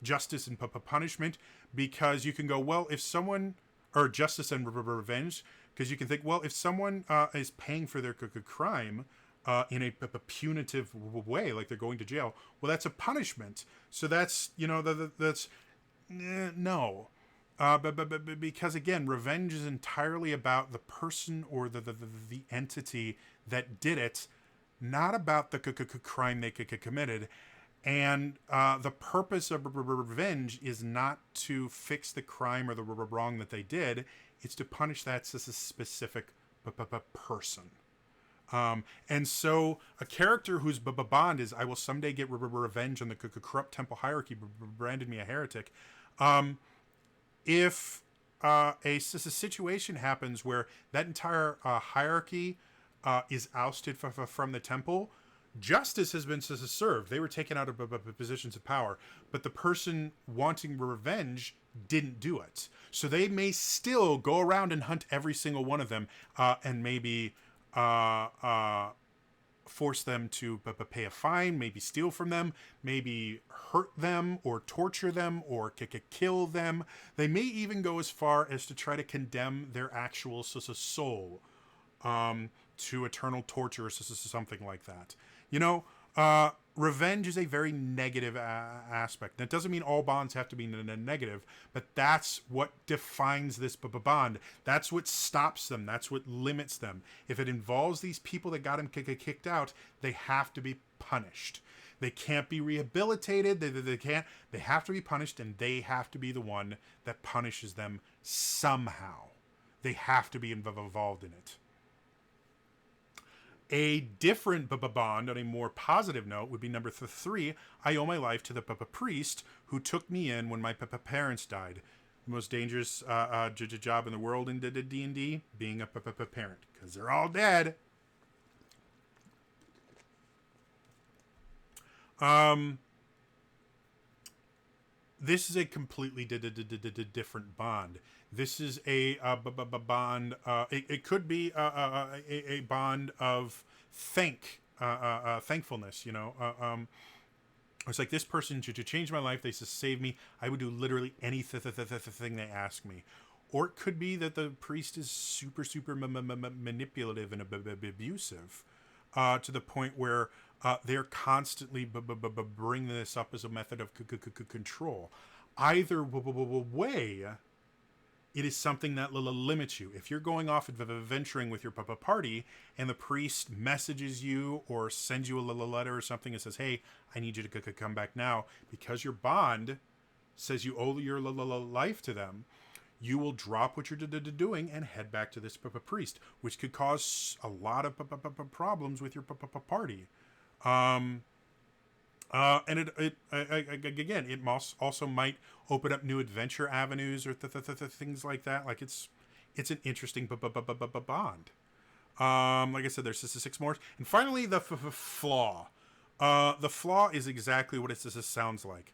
justice and punishment, because you can go, well, if someone, or justice and revenge, because you can think, well, if someone is paying for their crime in a punitive way, like they're going to jail, well, that's a punishment. So that's, that's no. But because again, revenge is entirely about the person or the entity that did it, not about the crime they committed. And the purpose of revenge is not to fix the crime or the wrong that they did. It's to punish that specific person. And so a character whose bond is, I will someday get revenge on the corrupt temple hierarchy branded me a heretic. If a situation happens where that entire hierarchy is ousted from the temple, justice has been served. They were taken out of positions of power, but the person wanting revenge didn't do it. So they may still go around and hunt every single one of them, and maybe force them to pay a fine, maybe steal from them, maybe hurt them or torture them or kill them. They may even go as far as to try to condemn their actual soul to eternal torture or something like that. Revenge is a very negative aspect. That doesn't mean all bonds have to be negative, but that's what defines this bond. That's what stops them. That's what limits them. If it involves these people that got him kicked out, they have to be punished. They can't be rehabilitated. They can't. They have to be punished, and they have to be the one that punishes them somehow. They have to be involved in it. A different bond on a more positive note would be number 3. I owe my life to the priest who took me in when my parents died. The most dangerous job in the world in D&D, being a parent, because they're all dead. This is a completely different bond. This is a bond. It could be a bond of thankfulness. It's like, this person to change my life. They save me. I would do literally anything they ask me. Or it could be that the priest is super manipulative and abusive, to the point where they're constantly bringing this up as a method of control. Either way, it is something that limits you. If you're going off adventuring with your party and the priest messages you or sends you a letter or something and says, hey, I need you to come back now, because your bond says you owe your life to them, you will drop what you're doing and head back to this priest, which could cause a lot of problems with your party. And it again, it also might open up new adventure avenues or things like that. Like, it's an interesting bond. Like I said, there's 6 more, and finally the flaw. The flaw is exactly what it sounds like.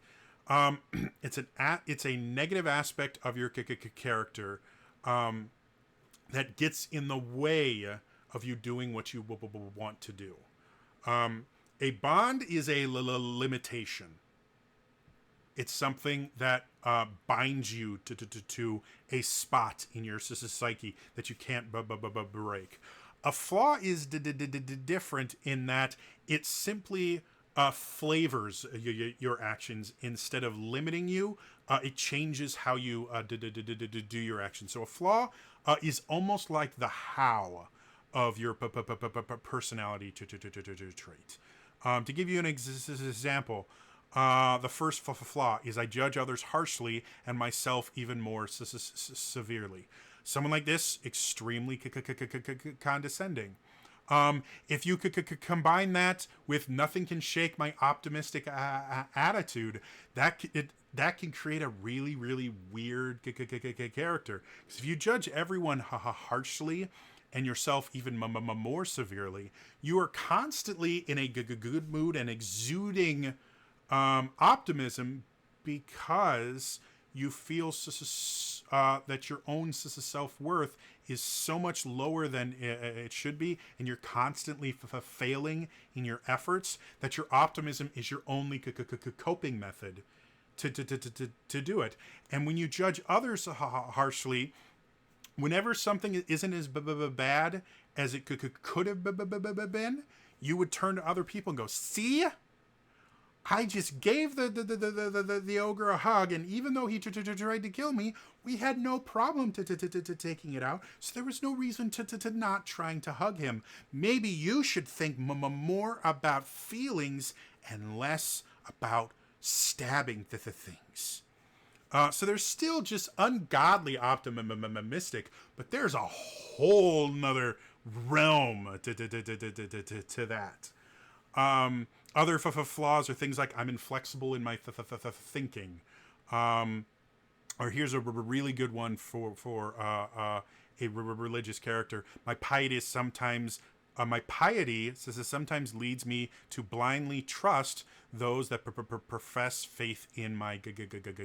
It's a negative aspect of your character that gets in the way of you doing what you want to do. A bond is a limitation. It's something that binds you to a spot in your psyche that you can't break. A flaw is different in that it simply flavors your actions instead of limiting you. It changes how you do your actions. So a flaw is almost like the how of your personality trait. To give you an example, The first flaw is I judge others harshly and myself even more severely. Someone like this, extremely condescending. If you could combine that with nothing can shake my optimistic attitude, that can create a really weird character. Because if you judge everyone harshly and yourself even more severely, you are constantly in a good mood and exuding optimism because you feel that your own self-worth is so much lower than it should be, and you're constantly failing in your efforts, that your optimism is your only coping method to do it. And when you judge others harshly, whenever something isn't as bad as it could have been, you would turn to other people and go, see? I just gave the ogre a hug, and even though he tried to kill me, we had no problem taking it out. So there was no reason to not trying to hug him. Maybe you should think more about feelings and less about stabbing the things. So there's still just ungodly optimistic, but there's a whole nother realm to that. Other flaws are things like I'm inflexible in my thinking. Or here's a really good one for a religious character. My piety sometimes leads me to blindly trust those that profess faith in my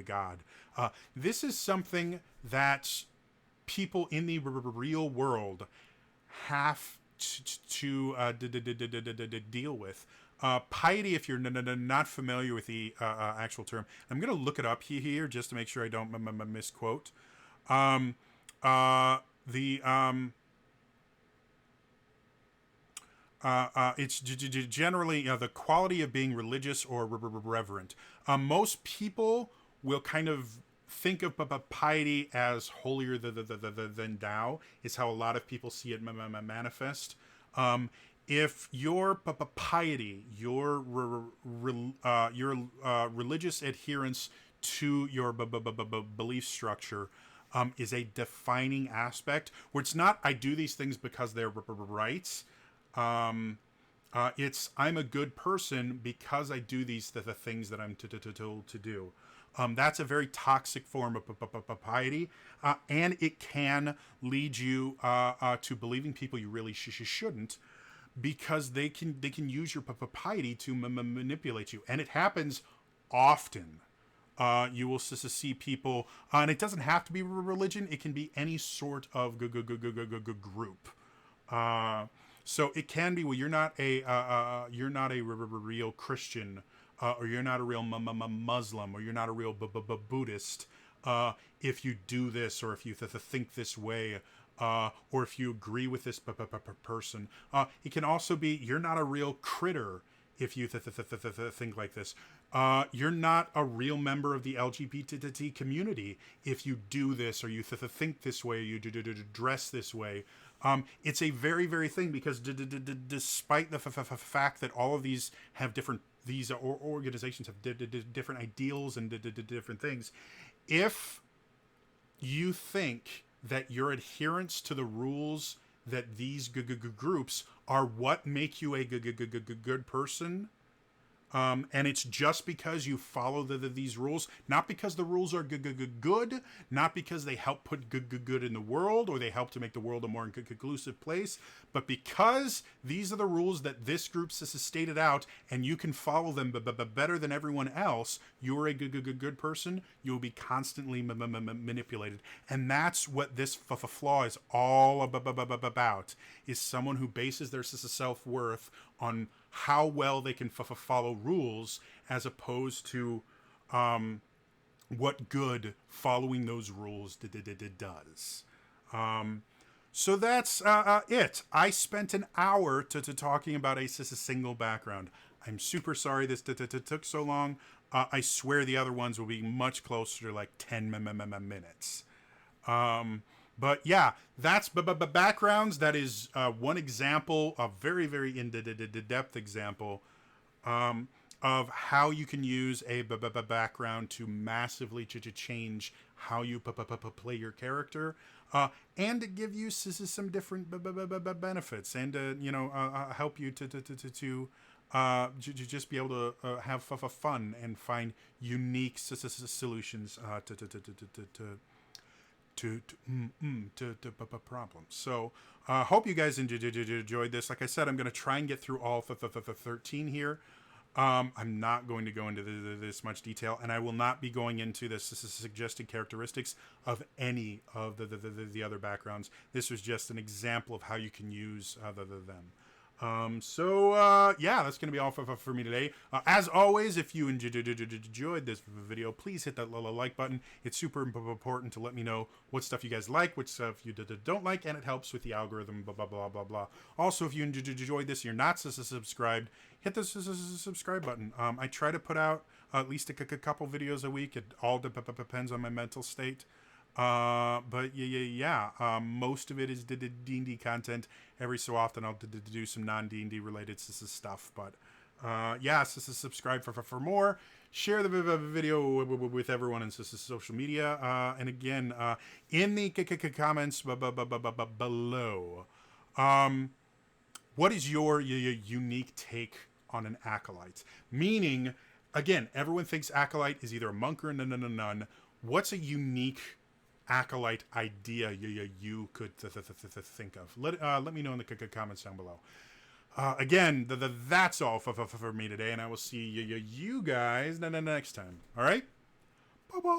God. This is something that people in the real world have to deal with. Piety, if you're not familiar with the actual term, I'm going to look it up here just to make sure I don't misquote. It's generally the quality of being religious or reverent. Most people will kind of think of piety as holier than thou, is how a lot of people see it manifest. If your piety, your religious adherence to your belief structure is a defining aspect, where it's not I do these things because they're right. It's I'm a good person because I do these the things that I'm told to do. That's a very toxic form of piety, and it can lead you to believing people you really shouldn't, because they can use your piety to manipulate you, and it happens often. You will see people, and it doesn't have to be religion; it can be any sort of group. So it can be, well, you're not a real Christian, or you're not a real Muslim, or you're not a real Buddhist. If you do this, or if you think this way, or if you agree with this person. It can also be you're not a real critter if you think like this. You're not a real member of the LGBT community if you do this, or you think this way, or you dress this way. It's a very thing, because despite the fact that all of these have these organizations have different ideals and different things, if you think that your adherence to the rules that these groups are what make you a good person, and it's just because you follow these rules, not because the rules are good, not because they help put good in the world, or they help to make the world a more inclusive place, but because these are the rules that this group has stated out, and you can follow them better than everyone else, you're a good person. You will be constantly manipulated, and that's what this flaw is all about. Is someone who bases their self-worth on how well they can follow rules, as opposed to what good following those rules does. So that's it. I spent an hour talking about a single background. I'm super sorry this took so long. I swear the other ones will be much closer to like 10 minutes. But yeah, that's backgrounds. That is one example, a very in-depth example. of how you can use a background to massively change how you play your character, and to give you some different benefits, and help you to just be able to have fun and find unique solutions to problems. So hope you guys enjoyed this. Like I said, I'm going to try and get through all 13 here. I'm not going to go into this much detail, and I will not be going into this suggested characteristics of any of the other backgrounds. This was just an example of how you can use them. Yeah, that's going to be all for me today. As always, if you enjoyed this video, please hit that like button. It's super important to let me know what stuff you guys like, what stuff you don't like, and it helps with the algorithm, blah, blah, blah, blah, blah. Also, if you enjoyed this and you're not subscribed, hit the subscribe button. I try to put out at least a couple videos a week. It all depends on my mental state. But most of it is D&D content. Every so often I'll do some non-D&D related stuff, but subscribe for more. Share the video with everyone in social media, and again, in the comments below, what is your unique take on an acolyte? Meaning, again, everyone thinks acolyte is either a monk or a nun. What's a unique acolyte idea you could think of? Let me know in the comments down below. Again, that's all for me today, and I will see you guys next time. All right? Bye-bye.